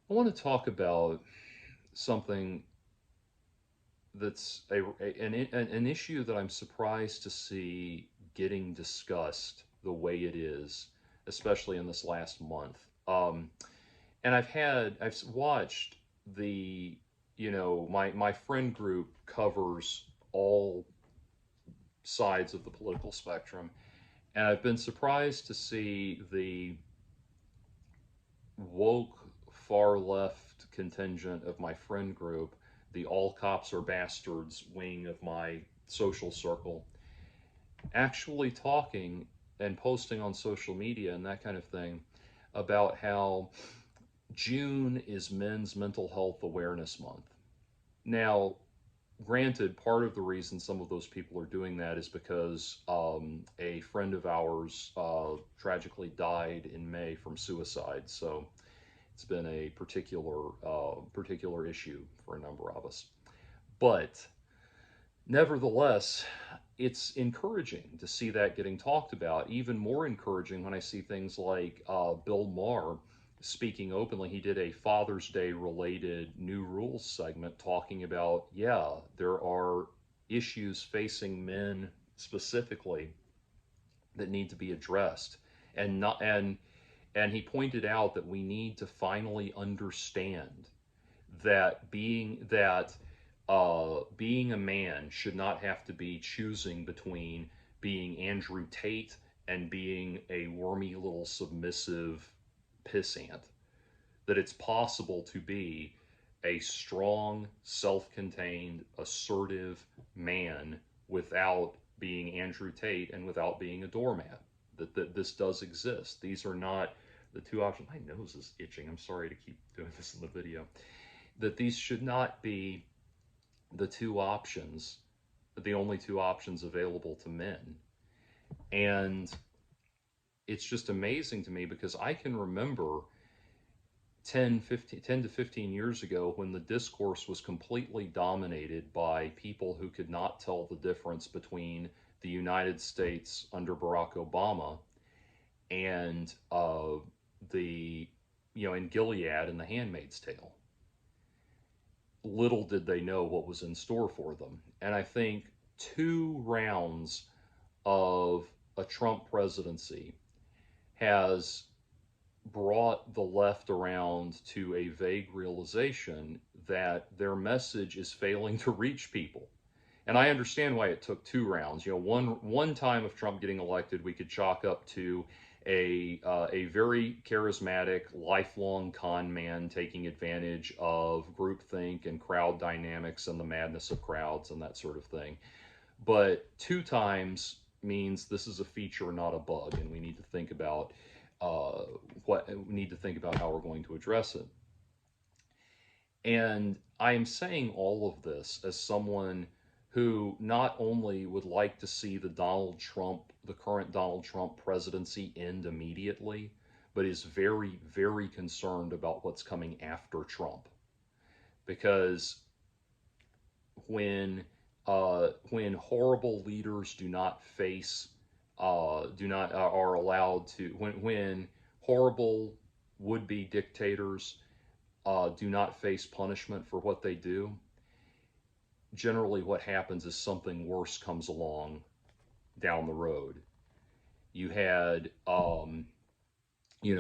I want to talk about something that's an issue that I'm surprised to see getting discussed the way it is, especially in this last month. And I've watched the, my friend group covers all sides of the political spectrum, and I've been surprised to see the woke far left contingent of my friend group, the all cops are bastards wing of my social circle, actually talking and posting on social media and that kind of thing about how June is Men's Mental Health Awareness Month. Now, granted, part of the reason some of those people are doing that is because a friend of ours tragically died in May from suicide. So it's been a particular issue for a number of us. But nevertheless, it's encouraging to see that getting talked about. Even more encouraging when I see things like Bill Maher speaking openly. He did a Father's Day related new rules segment talking about, yeah, there are issues facing men specifically that need to be addressed, and not and he pointed out that we need to finally understand that being a man should not have to be choosing between being Andrew Tate and being a wormy little submissive pissant. That it's possible to be a strong, self-contained, assertive man without being Andrew Tate and without being a doormat. That this does exist. These are not the two options. My nose is itching. I'm sorry to keep doing this in the video. That these should not be the two options, the only two options available to men. And it's just amazing to me because I can remember 10 to 15 years ago when the discourse was completely dominated by people who could not tell the difference between the United States under Barack Obama and the, in Gilead and The Handmaid's Tale. Little did they know what was in store for them. And I think 2 rounds of a Trump presidency has brought the left around to a vague realization that their message is failing to reach people. And I understand why it took 2 rounds. One time of Trump getting elected, we could chalk up to a very charismatic, lifelong con man taking advantage of groupthink and crowd dynamics and the madness of crowds and that sort of thing. But 2 times means this is a feature, not a bug, and we need to think about how we're going to address it. And I am saying all of this as someone who not only would like to see the current Donald Trump presidency end immediately, but is very, very concerned about what's coming after Trump. Because when horrible leaders do not face, do not are allowed to, when horrible would-be dictators do not face punishment for what they do, generally what happens is something worse comes along down the road. You had,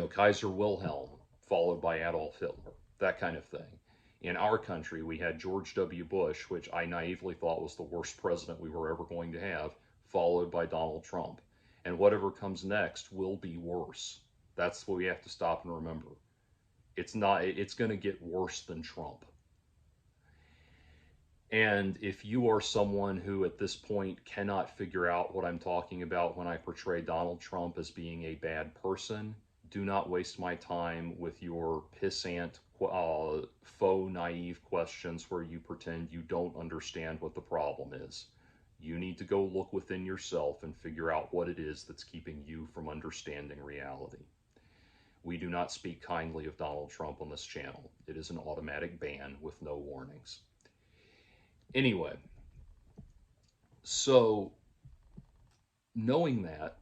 Kaiser Wilhelm followed by Adolf Hitler, that kind of thing. In our country, we had George W. Bush, which I naively thought was the worst president we were ever going to have, followed by Donald Trump. And whatever comes next will be worse. That's what we have to stop and remember. It's going to get worse than Trump. And if you are someone who at this point cannot figure out what I'm talking about when I portray Donald Trump as being a bad person, do not waste my time with your pissant, faux naive questions where you pretend you don't understand what the problem is. You need to go look within yourself and figure out what it is that's keeping you from understanding reality. We do not speak kindly of Donald Trump on this channel. It is an automatic ban with no warnings. Anyway, so knowing that,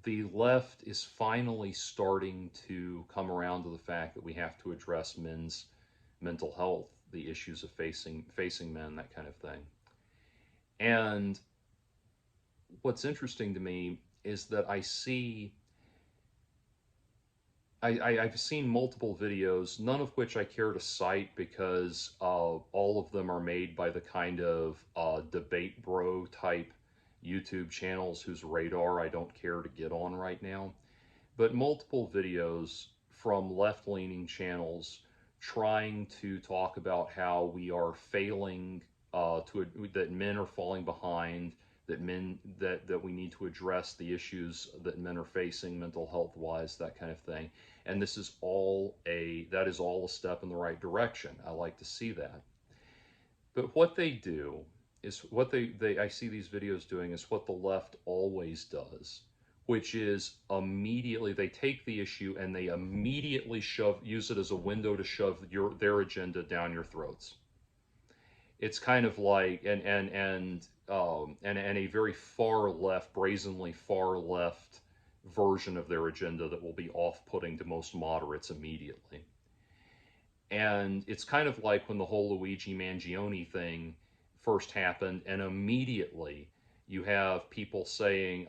the left is finally starting to come around to the fact that we have to address men's mental health, the issues of facing men, that kind of thing. And what's interesting to me is that I've seen multiple videos, none of which I care to cite because all of them are made by the kind of debate bro type YouTube channels whose radar I don't care to get on right now. But multiple videos from left-leaning channels trying to talk about how we are failing that men are falling behind, that we need to address the issues that men are facing mental health wise, that kind of thing. And this is all that is all a step in the right direction. I like to see that. But what they do is what I see these videos doing is what the left always does, which is immediately they take the issue and they immediately use it as a window to shove their agenda down your throats. It's kind of like and a very far left, brazenly far left version of their agenda that will be off-putting to most moderates immediately. And it's kind of like when the whole Luigi Mangione thing first happened, and immediately you have people saying,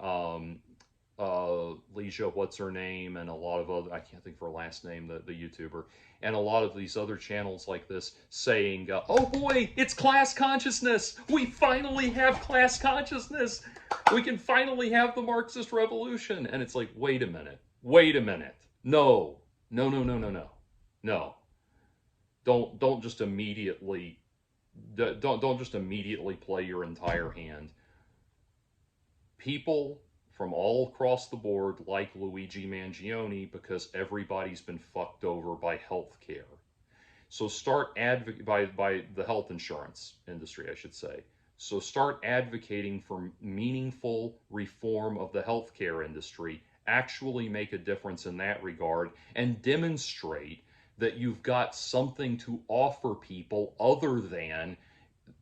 Leisha, what's her name, and a lot of other, I can't think of her last name, the YouTuber, and a lot of these other channels like this saying, oh boy, it's class consciousness. We finally have class consciousness. We can finally have the Marxist revolution. And it's like, wait a minute. No, no, no, no, no, no, no. Don't just immediately play your entire hand. People from all across the board like Luigi Mangione because everybody's been fucked over by healthcare. So start by the health insurance industry, I should say. So start advocating for meaningful reform of the healthcare industry, actually make a difference in that regard, and demonstrate that you've got something to offer people other than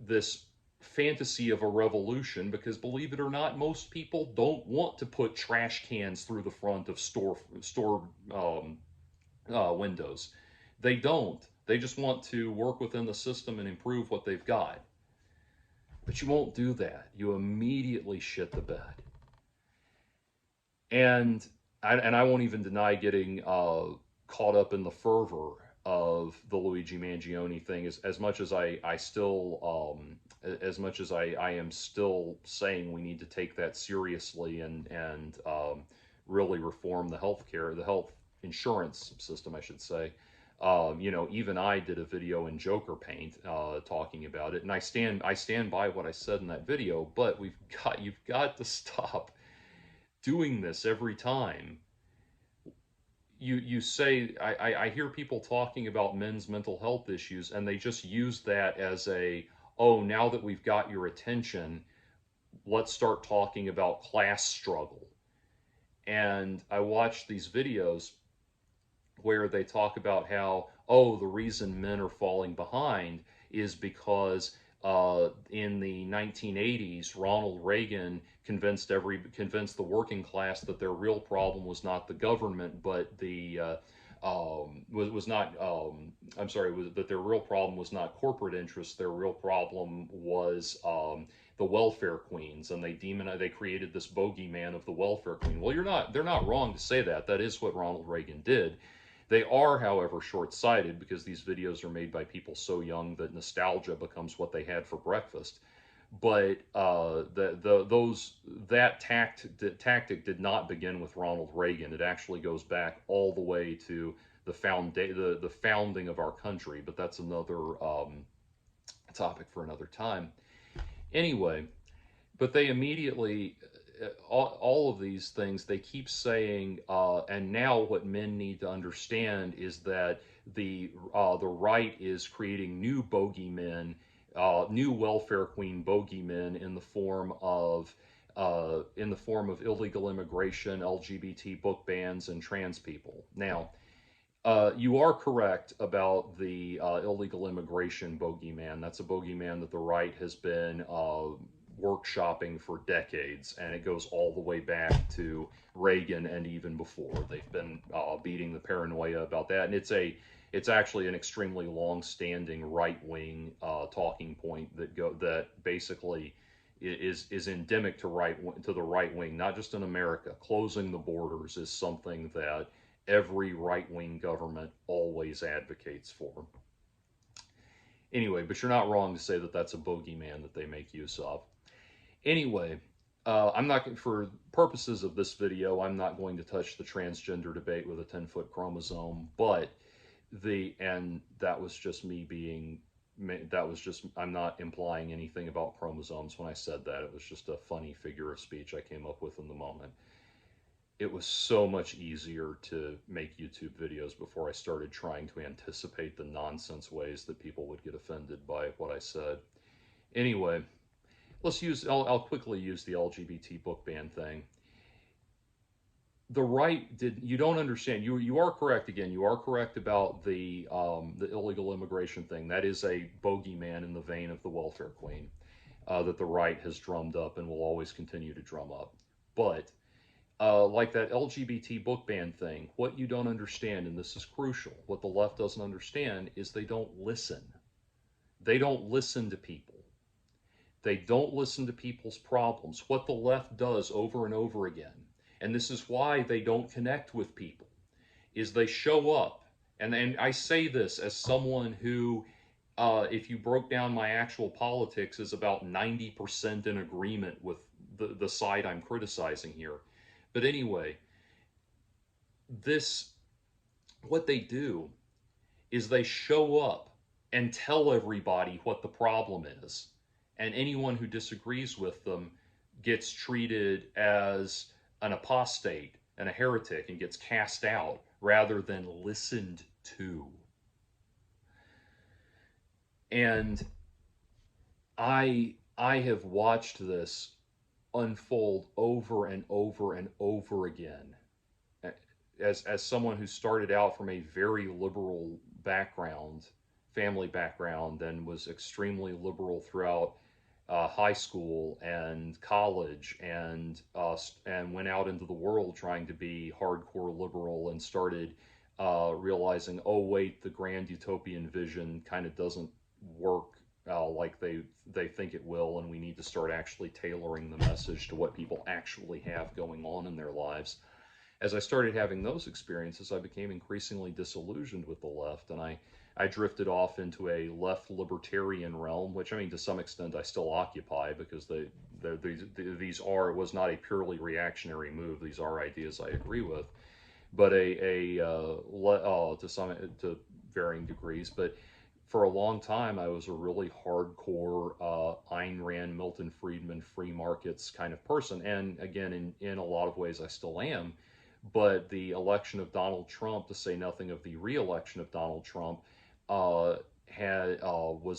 this fantasy of a revolution, because believe it or not, most people don't want to put trash cans through the front of store windows. They don't. They just want to work within the system and improve what they've got. But you won't do that. You immediately shit the bed. And I won't even deny getting caught up in the fervor of the Luigi Mangione thing, as much as I still as much as I am still saying we need to take that seriously and really reform the health insurance system, I should say. You know, even I did a video in Joker paint talking about it, and I stand by what I said in that video. But you've got to stop doing this every time. You say, I hear people talking about men's mental health issues, and they just use that as oh, now that we've got your attention, let's start talking about class struggle. And I watch these videos where they talk about how, oh, the reason men are falling behind is because in the 1980s, Ronald Reagan convinced the working class that their real problem was not the government, but that their real problem was not corporate interests. Their real problem was the welfare queens, and they created this bogeyman of the welfare queen. Well, they're not wrong to say that. That is what Ronald Reagan did. They are, however, short-sighted because these videos are made by people so young that nostalgia becomes what they had for breakfast. But that tactic did not begin with Ronald Reagan. It actually goes back all the way to the founding of our country. But that's another topic for another time. Anyway, but they immediately all of these things they keep saying, and now what men need to understand is that the right is creating new bogeymen, new welfare queen bogeymen in the form of illegal immigration, LGBT book bans, and trans people. Now, you are correct about the illegal immigration bogeyman. That's a bogeyman that the right has been workshopping for decades, and it goes all the way back to Reagan and even before. They've been beating the paranoia about that, and it's actually an extremely long-standing right-wing talking point that basically is endemic to the right wing, not just in America. Closing the borders is something that every right-wing government always advocates for. Anyway, but you're not wrong to say that that's a bogeyman that they make use of. Anyway, I'm not, for purposes of this video, I'm not going to touch the transgender debate with a 10-foot chromosome, but and that was just me being, I'm not implying anything about chromosomes when I said that. It was just a funny figure of speech I came up with in the moment. It was so much easier to make YouTube videos before I started trying to anticipate the nonsense ways that people would get offended by what I said. Anyway, I'll quickly use the LGBT book ban thing. The right you don't understand. You are correct again. You are correct about the illegal immigration thing. That is a bogeyman in the vein of the welfare queen that the right has drummed up and will always continue to drum up. But like that LGBT book ban thing, what you don't understand, and this is crucial, what the left doesn't understand is they don't listen. They don't listen to people. They don't listen to people's problems. What the left does over and over again, and this is why they don't connect with people, is they show up. And I say this as someone who, if you broke down my actual politics, is about 90% in agreement with the side I'm criticizing here. But anyway, what they do is they show up and tell everybody what the problem is. And anyone who disagrees with them gets treated as an apostate and a heretic and gets cast out rather than listened to. And I have watched this unfold over and over and over again. As someone who started out from a very liberal background, family background, and was extremely liberal throughout high school and college, and went out into the world trying to be hardcore liberal, and started realizing, oh wait, the grand utopian vision kind of doesn't work like they think it will, and we need to start actually tailoring the message to what people actually have going on in their lives. As I started having those experiences, I became increasingly disillusioned with the left, and I drifted off into a left libertarian realm, which, I mean, to some extent I still occupy, because it was not a purely reactionary move. These are ideas I agree with, but to varying degrees. But for a long time, I was a really hardcore Ayn Rand, Milton Friedman, free markets kind of person. And again, in a lot of ways, I still am. But the election of Donald Trump, to say nothing of the re-election of Donald Trump, was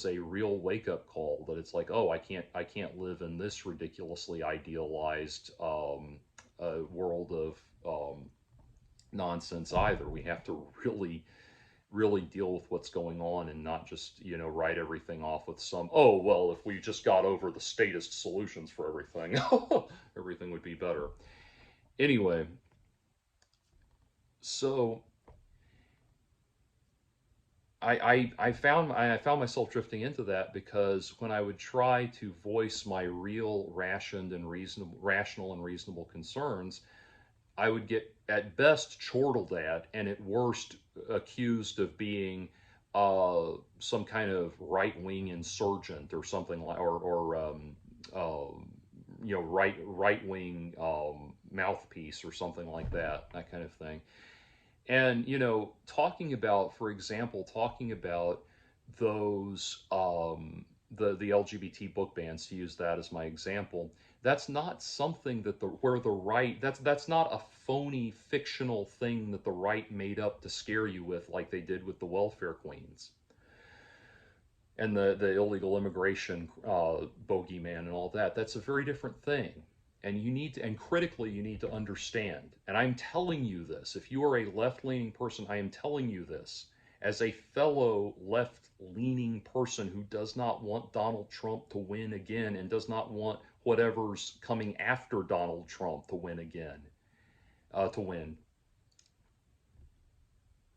a real wake-up call that it's like, oh, I can't live in this ridiculously idealized world of nonsense either. We have to really deal with what's going on, and not just, write everything off with some, oh, well, if we just got over the statist solutions for everything, everything would be better. Anyway, so I found myself drifting into that, because when I would try to voice my real rational and reasonable concerns, I would get at best chortled at, and at worst accused of being some kind of right-wing insurgent or something like, right-wing mouthpiece or something like that kind of thing. And, talking about those, the LGBT book bans, to use that as my example, that's not something that that's not a phony fictional thing that the right made up to scare you with, like they did with the welfare queens and the illegal immigration bogeyman and all that. That's a very different thing. And critically, you need to understand, and I'm telling you this, if you are a left-leaning person, I am telling you this as a fellow left-leaning person who does not want Donald Trump to win again, and does not want whatever's coming after Donald Trump to win again, to win.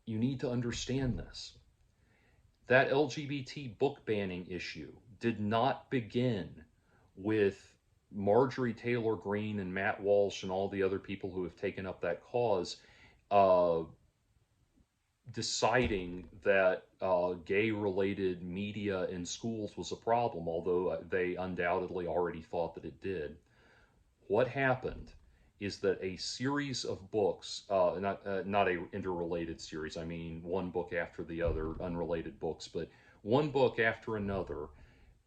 You need to understand this. That LGBT book banning issue did not begin with Marjorie Taylor Greene and Matt Walsh and all the other people who have taken up that cause uh, deciding that gay-related media in schools was a problem, although they undoubtedly already thought that it did. What happened is that a series of books, not a interrelated series, I mean one book after the other, unrelated books, but one book after another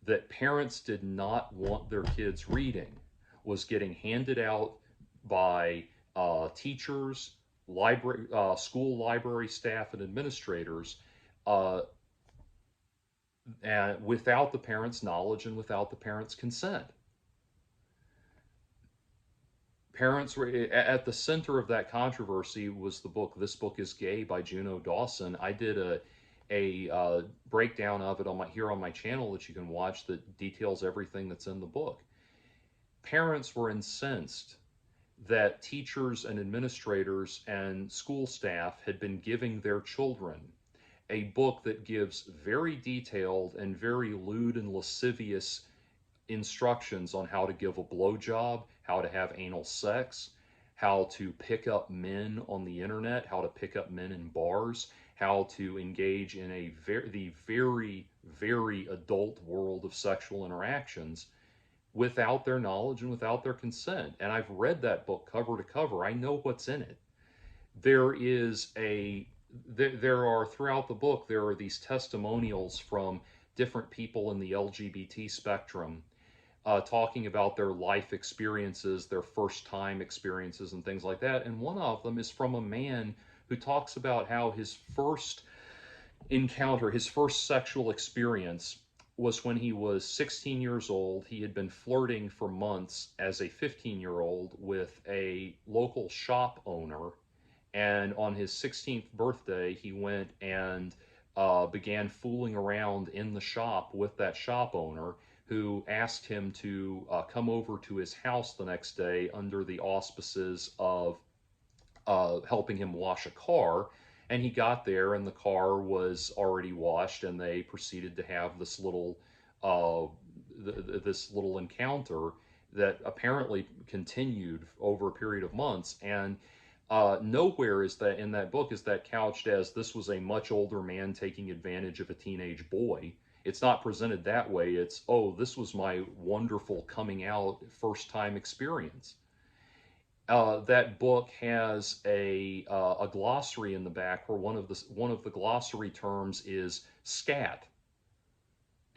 that parents did not want their kids reading was getting handed out by teachers, school library staff, and administrators, uh, and without the parents' knowledge and without the parents' consent. Parents were at the center of that controversy was the book "This Book Is Gay" by Juno Dawson. I did a breakdown of it on my channel that you can watch that details everything that's in the book. Parents were incensed that teachers and administrators and school staff had been giving their children a book that gives very detailed and very lewd and lascivious instructions on how to give a blowjob, how to have anal sex, how to pick up men on the internet, how to pick up men in bars, how to engage in the very, very adult world of sexual interactions without their knowledge and without their consent. And I've read that book cover to cover. I know what's in it. There is there are throughout the book, there are these testimonials from different people in the LGBT spectrum talking about their life experiences, their first time experiences, and things like that. And one of them is from a man who talks about how his first encounter, his first sexual experience, was when he was 16 years old. He had been flirting for months as a 15-year-old with a local shop owner. And on his 16th birthday, he went and began fooling around in the shop with that shop owner, who asked him to come over to his house the next day under the auspices of helping him wash a car. And he got there, and the car was already washed, and they proceeded to have this uh, this little encounter that apparently continued over a period of months. And nowhere is that in that book is that couched as this was a much older man taking advantage of a teenage boy. It's not presented that way. It's, oh, this was my wonderful coming out first time experience. That book has a glossary in the back where one of the glossary terms is scat,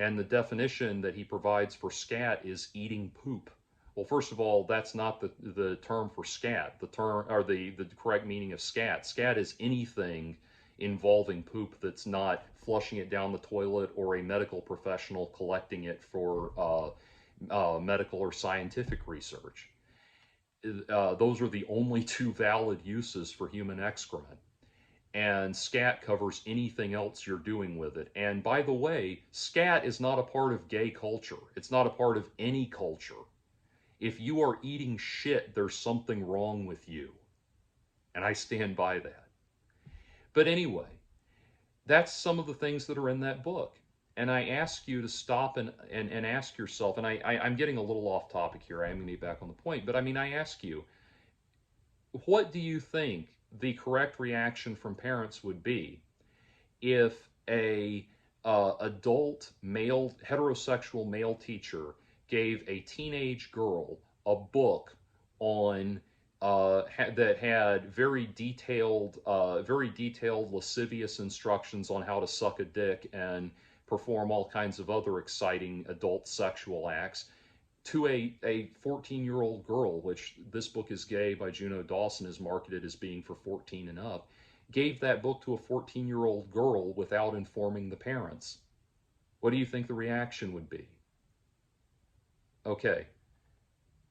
and the definition that he provides for scat is eating poop. Well, first of all, that's not the term for scat. The term, or the correct meaning of scat. Scat is anything involving poop that's not flushing it down the toilet or a medical professional collecting it for medical or scientific research. Those are the only two valid uses for human excrement. And scat covers anything else you're doing with it. And by the way, scat is not a part of gay culture. It's not a part of any culture. If you are eating shit, there's something wrong with you. And I stand by that. But anyway, that's some of the things that are in that book. And I ask you to stop and ask yourself, and I'm getting a little off topic here. I am going to be back on the point. But I mean, I ask you, what do you think the correct reaction from parents would be if a adult male, heterosexual male teacher gave a teenage girl a book on that had very detailed lascivious instructions on how to suck a dick and perform all kinds of other exciting adult sexual acts to a 14-year-old girl, which This Book Is Gay by Juno Dawson is marketed as being for 14 and up, gave that book to a 14-year-old girl without informing the parents. What do you think the reaction would be? Okay,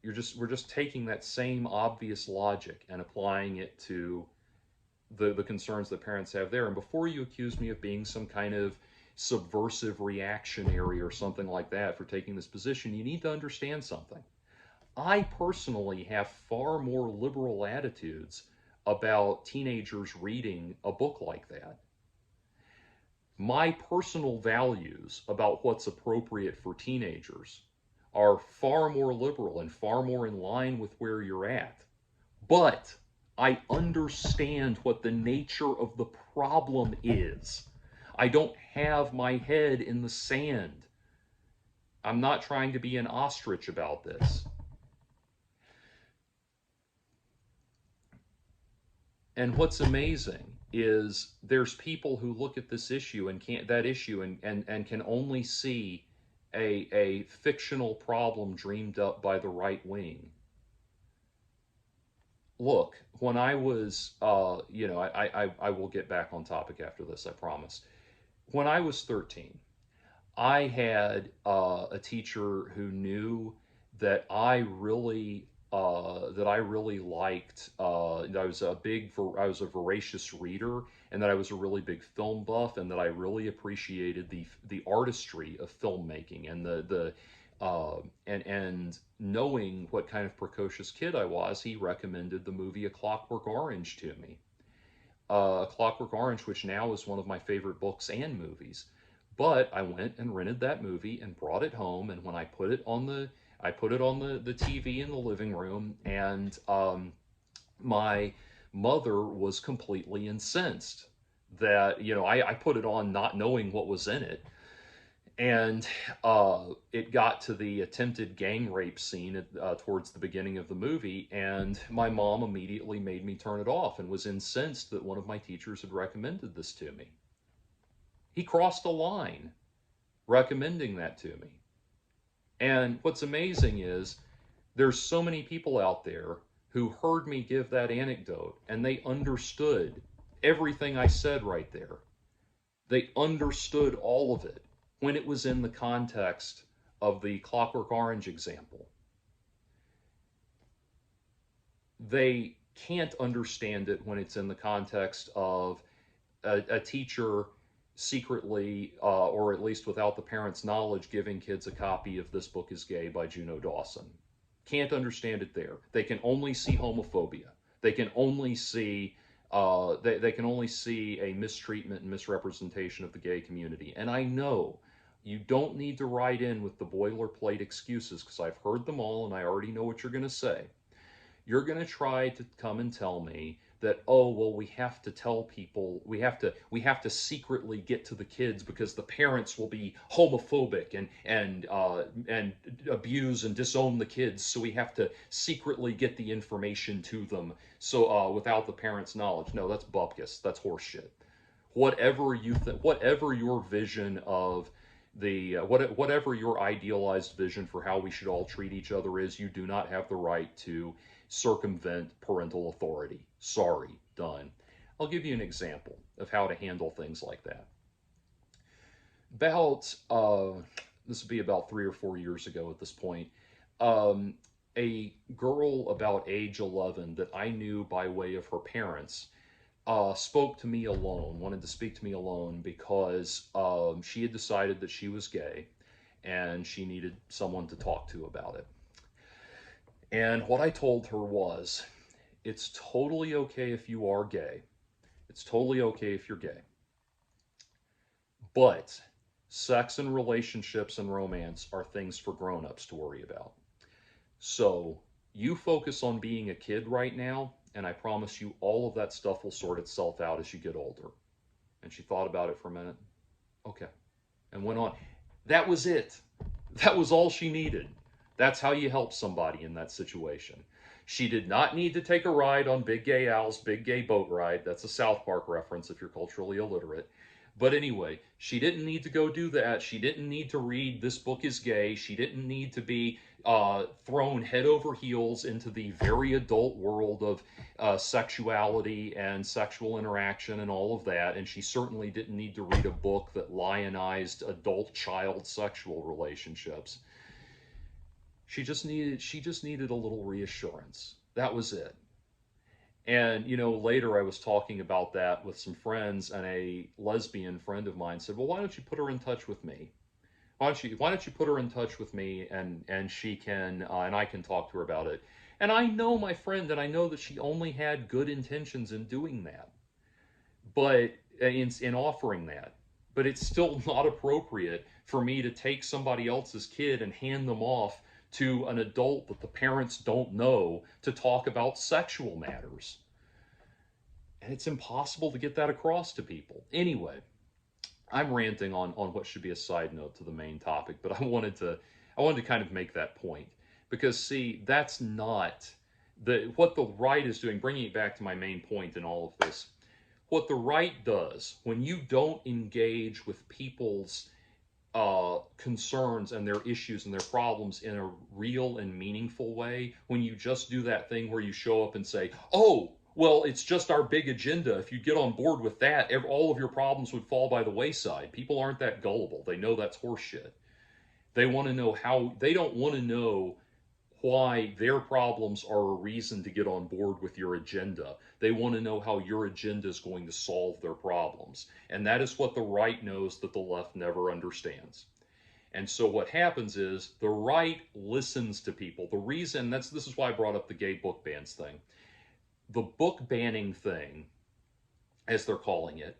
we're just taking that same obvious logic and applying it to the concerns that parents have there. And before you accuse me of being some kind of subversive reactionary or something like that for taking this position, you need to understand something. I personally have far more liberal attitudes about teenagers reading a book like that. My personal values about what's appropriate for teenagers are far more liberal and far more in line with where you're at. But I understand what the nature of the problem is. I don't have my head in the sand. I'm not trying to be an ostrich about this. And what's amazing is there's people who look at this issue and can't that issue and can only see a fictional problem dreamed up by the right wing. Look, when I was I will get back on topic after this, I promise. When I was 13, I had a teacher who knew that I really liked. I was a voracious reader, and that I was a really big film buff, and that I really appreciated the artistry of filmmaking and the and knowing what kind of precocious kid I was, he recommended the movie A Clockwork Orange to me. Clockwork Orange, which now is one of my favorite books and movies. But I went and rented that movie and brought it home, and when I put it on the TV in the living room, and my mother was completely incensed that I put it on not knowing what was in it, and it got to the attempted gang rape scene towards the beginning of the movie, and my mom immediately made me turn it off and was incensed that one of my teachers had recommended this to me. He crossed a line recommending that to me. And what's amazing is there's so many people out there who heard me give that anecdote and they understood everything I said right there. They understood all of it when it was in the context of the Clockwork Orange example. They can't understand it when it's in the context of a teacher secretly, or at least without the parents' knowledge, giving kids a copy of This Book is Gay by Juno Dawson. Can't understand it there. They can only see homophobia. They can only see they can only see a mistreatment and misrepresentation of the gay community. And I know you don't need to write in with the boilerplate excuses, because I've heard them all and I already know what you're going to say. You're going to try to come and tell me that, oh, well, we have to tell people, we have to secretly get to the kids because the parents will be homophobic and abuse and disown the kids, so we have to secretly get the information to them, so without the parents' knowledge. No, that's bupkis. That's horseshit. Whatever your vision of whatever your idealized vision for how we should all treat each other is, you do not have the right to circumvent parental authority. Sorry, done. I'll give you an example of how to handle things like that. This would be about 3 or 4 years ago at this point. A girl about age 11 that I knew by way of her parents spoke to me alone, wanted to speak to me alone because she had decided that she was gay and she needed someone to talk to about it. And what I told her was, it's totally okay if you are gay. It's totally okay if you're gay. But sex and relationships and romance are things for grown-ups to worry about. So you focus on being a kid right now, and I promise you all of that stuff will sort itself out as you get older. And she thought about it for a minute. Okay. And went on. That was it. That was all she needed. That's how you help somebody in that situation. She did not need to take a ride on Big Gay Al's Big Gay Boat Ride. That's a South Park reference if you're culturally illiterate. But anyway, she didn't need to go do that. She didn't need to read This Book is Gay. She didn't need to be thrown head over heels into the very adult world of sexuality and sexual interaction and all of that. And she certainly didn't need to read a book that lionized adult-child sexual relationships. She just needed a little reassurance. That was it. And, later I was talking about that with some friends, and a lesbian friend of mine said, well, why don't you put her in touch with me? why don't you put her in touch with me, and she can, and I can talk to her about it. And I know my friend, and I know that she only had good intentions in doing that, but in offering that. But it's still not appropriate for me to take somebody else's kid and hand them off to an adult that the parents don't know to talk about sexual matters. And it's impossible to get that across to people. Anyway, I'm ranting on what should be a side note to the main topic, but I wanted to kind of make that point, because see, that's not what the right is doing. Bringing it back to my main point in all of this, what the right does when you don't engage with people's concerns and their issues and their problems in a real and meaningful way, when you just do that thing where you show up and say, oh, well, it's just our big agenda. If you get on board with that, all of your problems would fall by the wayside. People aren't that gullible. They know that's horseshit. They want to know how, they don't want to know why their problems are a reason to get on board with your agenda. They want to know how your agenda is going to solve their problems. And that is what the right knows that the left never understands. And so what happens is the right listens to people. The reason, this is why I brought up the gay book bans thing. The book banning thing, as they're calling it,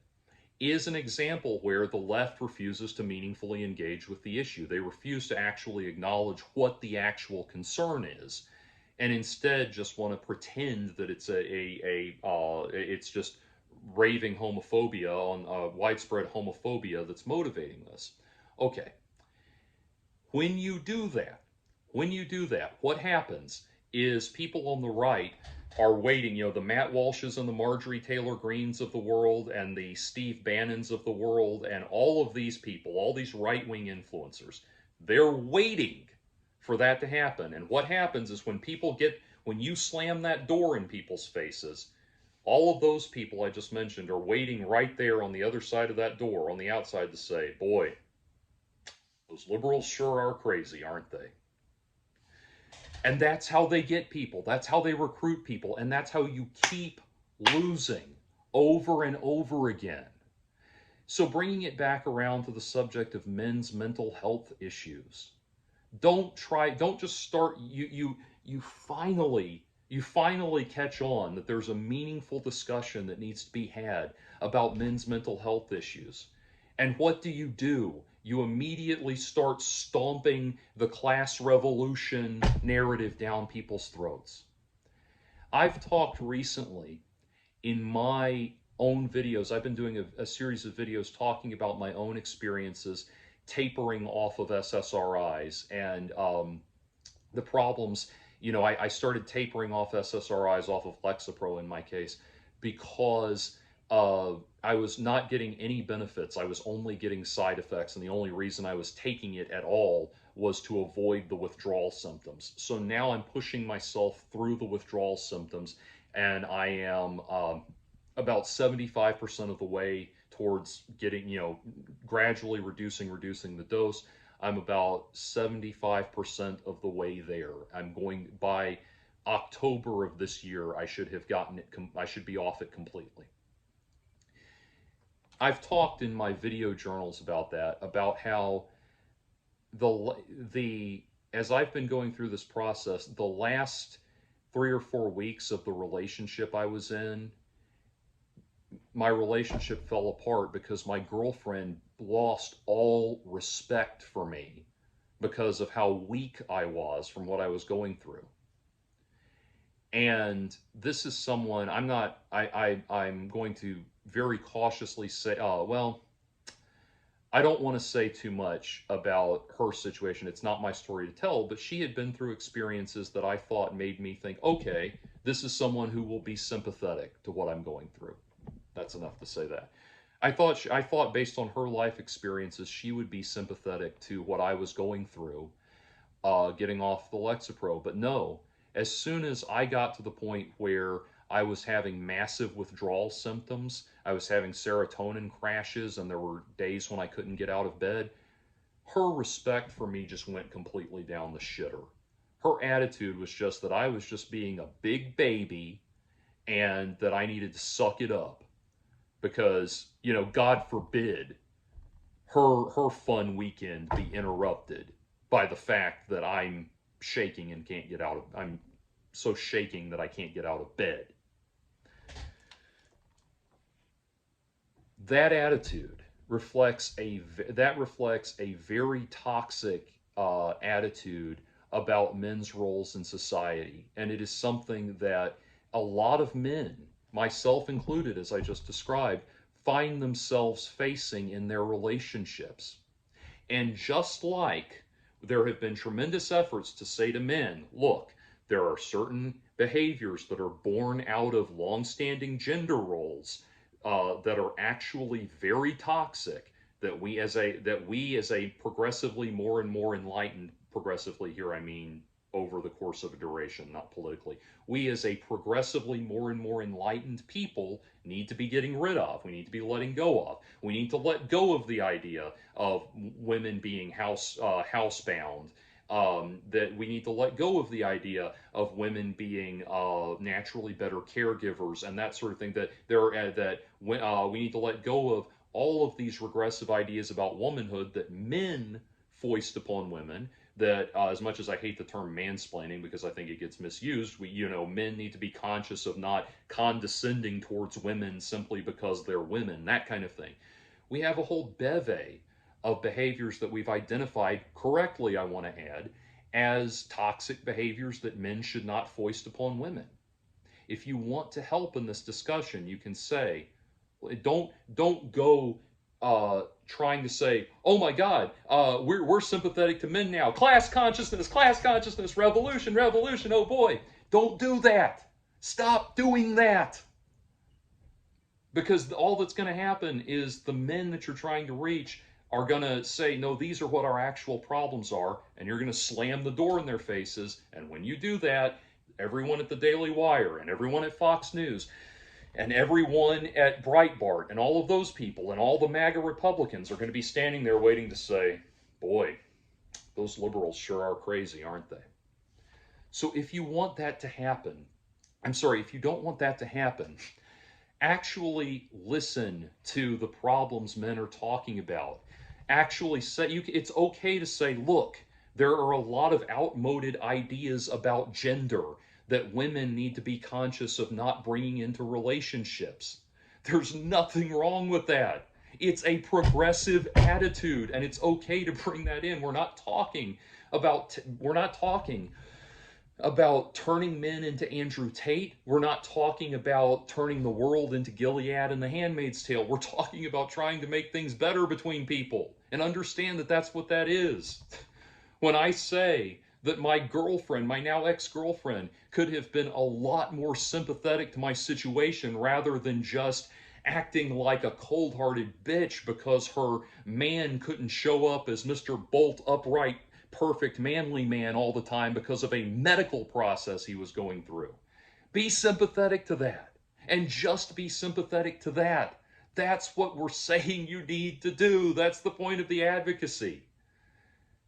is an example where the left refuses to meaningfully engage with the issue. They refuse to actually acknowledge what the actual concern is, and instead just want to pretend that it's it's just raving homophobia, on widespread homophobia, that's motivating this. Okay, when you do that, what happens is people on the right are waiting, the Matt Walshes and the Marjorie Taylor Greens of the world and the Steve Bannons of the world and all of these people, all these right-wing influencers, they're waiting for that to happen. And what happens is when you slam that door in people's faces, all of those people I just mentioned are waiting right there on the other side of that door, on the outside, to say, boy, those liberals sure are crazy, aren't they? And that's how they get people. That's how they recruit people. And that's how you keep losing over and over again. So bringing it back around to the subject of men's mental health issues, don't just start, you finally catch on that there's a meaningful discussion that needs to be had about men's mental health issues. And what do? You immediately start stomping the class revolution narrative down people's throats. I've talked recently in my own videos, I've been doing a series of videos talking about my own experiences tapering off of SSRIs and the problems. I started tapering off SSRIs, off of Lexapro in my case, because I was not getting any benefits. I was only getting side effects, and the only reason I was taking it at all was to avoid the withdrawal symptoms. So now I'm pushing myself through the withdrawal symptoms, and I am about 75% of the way towards getting, gradually reducing the dose. I'm about 75% of the way there. I'm going, by October of this year, I should have gotten it, I should be off it completely. I've talked in my video journals about that, about how as I've been going through this process, the last 3 or 4 weeks of the relationship I was in, my relationship fell apart because my girlfriend lost all respect for me because of how weak I was from what I was going through. And this is someone, I'm going to very cautiously say, well, I don't want to say too much about her situation. It's not my story to tell, but she had been through experiences that I thought made me think, okay, this is someone who will be sympathetic to what I'm going through. That's enough to say that. I thought based on her life experiences, she would be sympathetic to what I was going through, getting off the Lexapro. But no, as soon as I got to the point where I was having massive withdrawal symptoms, I was having serotonin crashes, and there were days when I couldn't get out of bed, her respect for me just went completely down the shitter. Her attitude was just that I was just being a big baby and that I needed to suck it up because, God forbid, her fun weekend be interrupted by the fact that I'm shaking and can't get out of I'm so shaking that I can't get out of bed. That attitude reflects a very toxic attitude about men's roles in society, and it is something that a lot of men, myself included, as I just described, find themselves facing in their relationships. And just like there have been tremendous efforts to say to men, look, there are certain behaviors that are born out of long-standing gender roles that are actually very toxic. That we as a progressively more and more enlightened, progressively here I mean over the course of a duration, not politically. We as a progressively more and more enlightened people need to be getting rid of. We need to be letting go of. We need to let go of the idea of women being housebound. That we need to let go of the idea of women being naturally better caregivers and that sort of thing. We need to let go of all of these regressive ideas about womanhood that men foist upon women. That as much as I hate the term mansplaining because I think it gets misused, men need to be conscious of not condescending towards women simply because they're women, that kind of thing. We have a whole bevy of behaviors that we've identified correctly, I want to add, as toxic behaviors that men should not foist upon women. If you want to help in this discussion, you can say, don't go trying to say, oh my God, we're sympathetic to men now. Class consciousness, revolution, revolution, oh boy. Don't do that. Stop doing that. Because all that's going to happen is the men that you're trying to reach are going to say, no, these are what our actual problems are, and you're going to slam the door in their faces. And when you do that, everyone at the Daily Wire and everyone at Fox News and everyone at Breitbart and all of those people and all the MAGA Republicans are going to be standing there waiting to say, boy, those liberals sure are crazy, aren't they? So if you want that to happen, if you don't want that to happen, actually listen to the problems men are talking about. Actually say, it's okay to say, look, there are a lot of outmoded ideas about gender that women need to be conscious of not bringing into relationships. There's nothing wrong with that. It's a progressive attitude, and it's okay to bring that in. We're not talking about turning men into Andrew Tate. We're not talking about turning the world into Gilead and The Handmaid's Tale. We're talking about trying to make things better between people and understand that that's what that is. When I say that my girlfriend, my now ex-girlfriend, could have been a lot more sympathetic to my situation rather than just acting like a cold-hearted bitch because her man couldn't show up as Mr. Bolt upright perfect manly man all the time because of a medical process he was going through. Be sympathetic to that, and just be sympathetic to that. That's what we're saying you need to do. That's the point of the advocacy.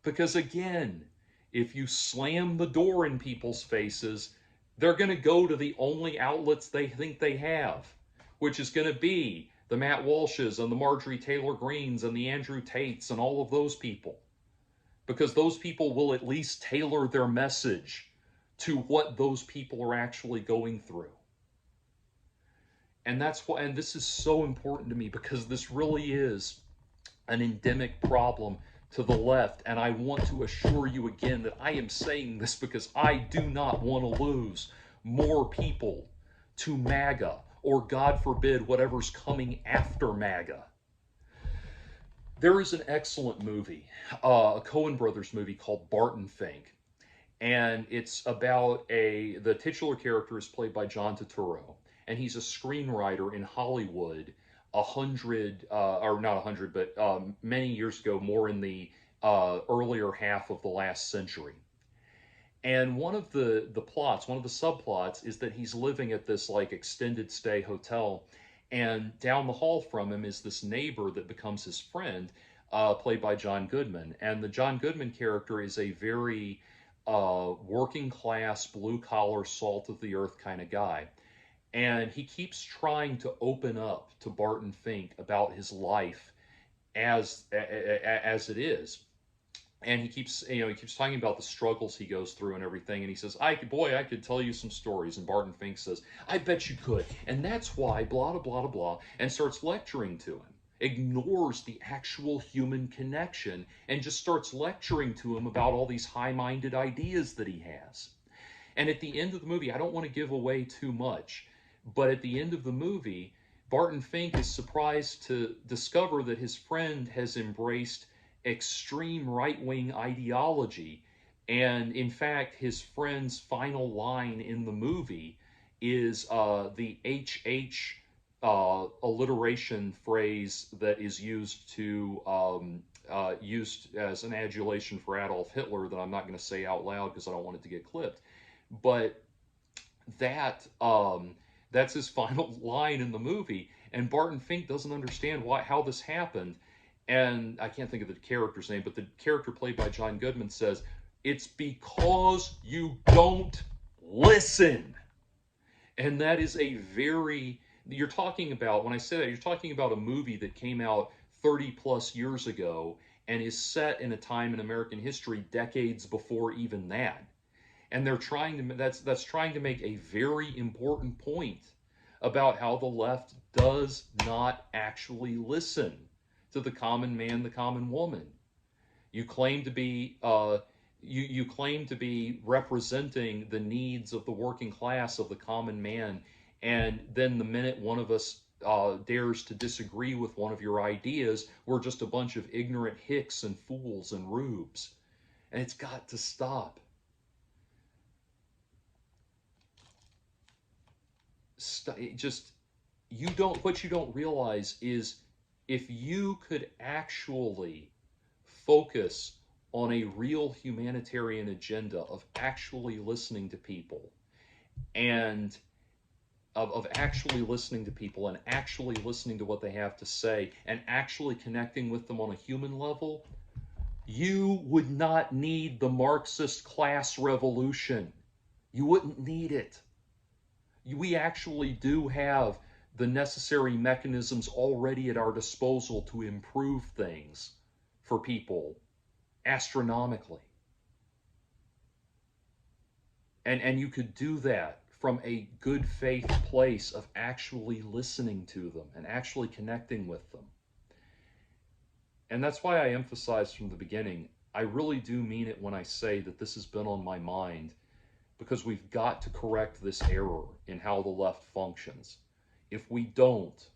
Because again, if you slam the door in people's faces, they're going to go to the only outlets they think they have, which is going to be the Matt Walshes and the Marjorie Taylor Greens and the Andrew Tates and all of those people. Because those people will at least tailor their message to what those people are actually going through. And that's why, and this is so important to me because this really is an endemic problem to the left. And I want to assure you again that I am saying this because I do not want to lose more people to MAGA or, God forbid, whatever's coming after MAGA. There is an excellent movie, a Coen Brothers movie called Barton Fink. And it's about the titular character is played by John Turturro. And he's a screenwriter in Hollywood many years ago, more in the earlier half of the last century. And one of the subplots is that he's living at this like extended stay hotel, and down the hall from him is this neighbor that becomes his friend, played by John Goodman. And the John Goodman character is a very working class, blue collar, salt of the earth kind of guy. And he keeps trying to open up to Barton Fink about his life as it is. And he keeps talking about the struggles he goes through and everything. And he says, I could tell you some stories." And Barton Fink says, "I bet you could. And that's why blah, blah, blah, blah," and starts lecturing to him. Ignores the actual human connection and just starts lecturing to him about all these high-minded ideas that he has. And at the end of the movie, I don't want to give away too much, but at the end of the movie, Barton Fink is surprised to discover that his friend has embraced extreme right-wing ideology. And in fact, his friend's final line in the movie is the HH alliteration phrase that is used as an adulation for Adolf Hitler that I'm not going to say out loud because I don't want it to get clipped. But that's his final line in the movie, and Barton Fink doesn't understand how this happened. And I can't think of the character's name, but the character played by John Goodman says, "It's because you don't listen." And that is a very, you're talking about, when I say that, you're talking about a movie that came out 30 plus years ago and is set in a time in American history decades before even that. And they're trying to, that's trying to make a very important point about how the left does not actually listen to the common man, the common woman. You claim to be you claim to be representing the needs of the working class, of the common man, and then the minute one of us dares to disagree with one of your ideas, we're just a bunch of ignorant hicks and fools and rubes. And it's got to stop. Just, what you don't realize is, if you could actually focus on a real humanitarian agenda of actually listening to people, and of actually listening to people and actually listening to what they have to say and actually connecting with them on a human level, you would not need the Marxist class revolution. You wouldn't need it. We actually do have the necessary mechanisms already at our disposal to improve things for people astronomically. And you could do that from a good faith place of actually listening to them and actually connecting with them. And that's why I emphasized from the beginning, I really do mean it when I say that this has been on my mind, because we've got to correct this error in how the left functions. If we don't,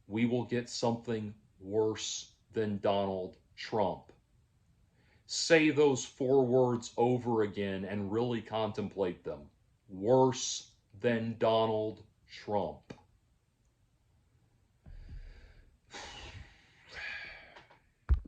we will get something worse than Donald Trump. Say those 4 words over again and really contemplate them. Worse than Donald Trump.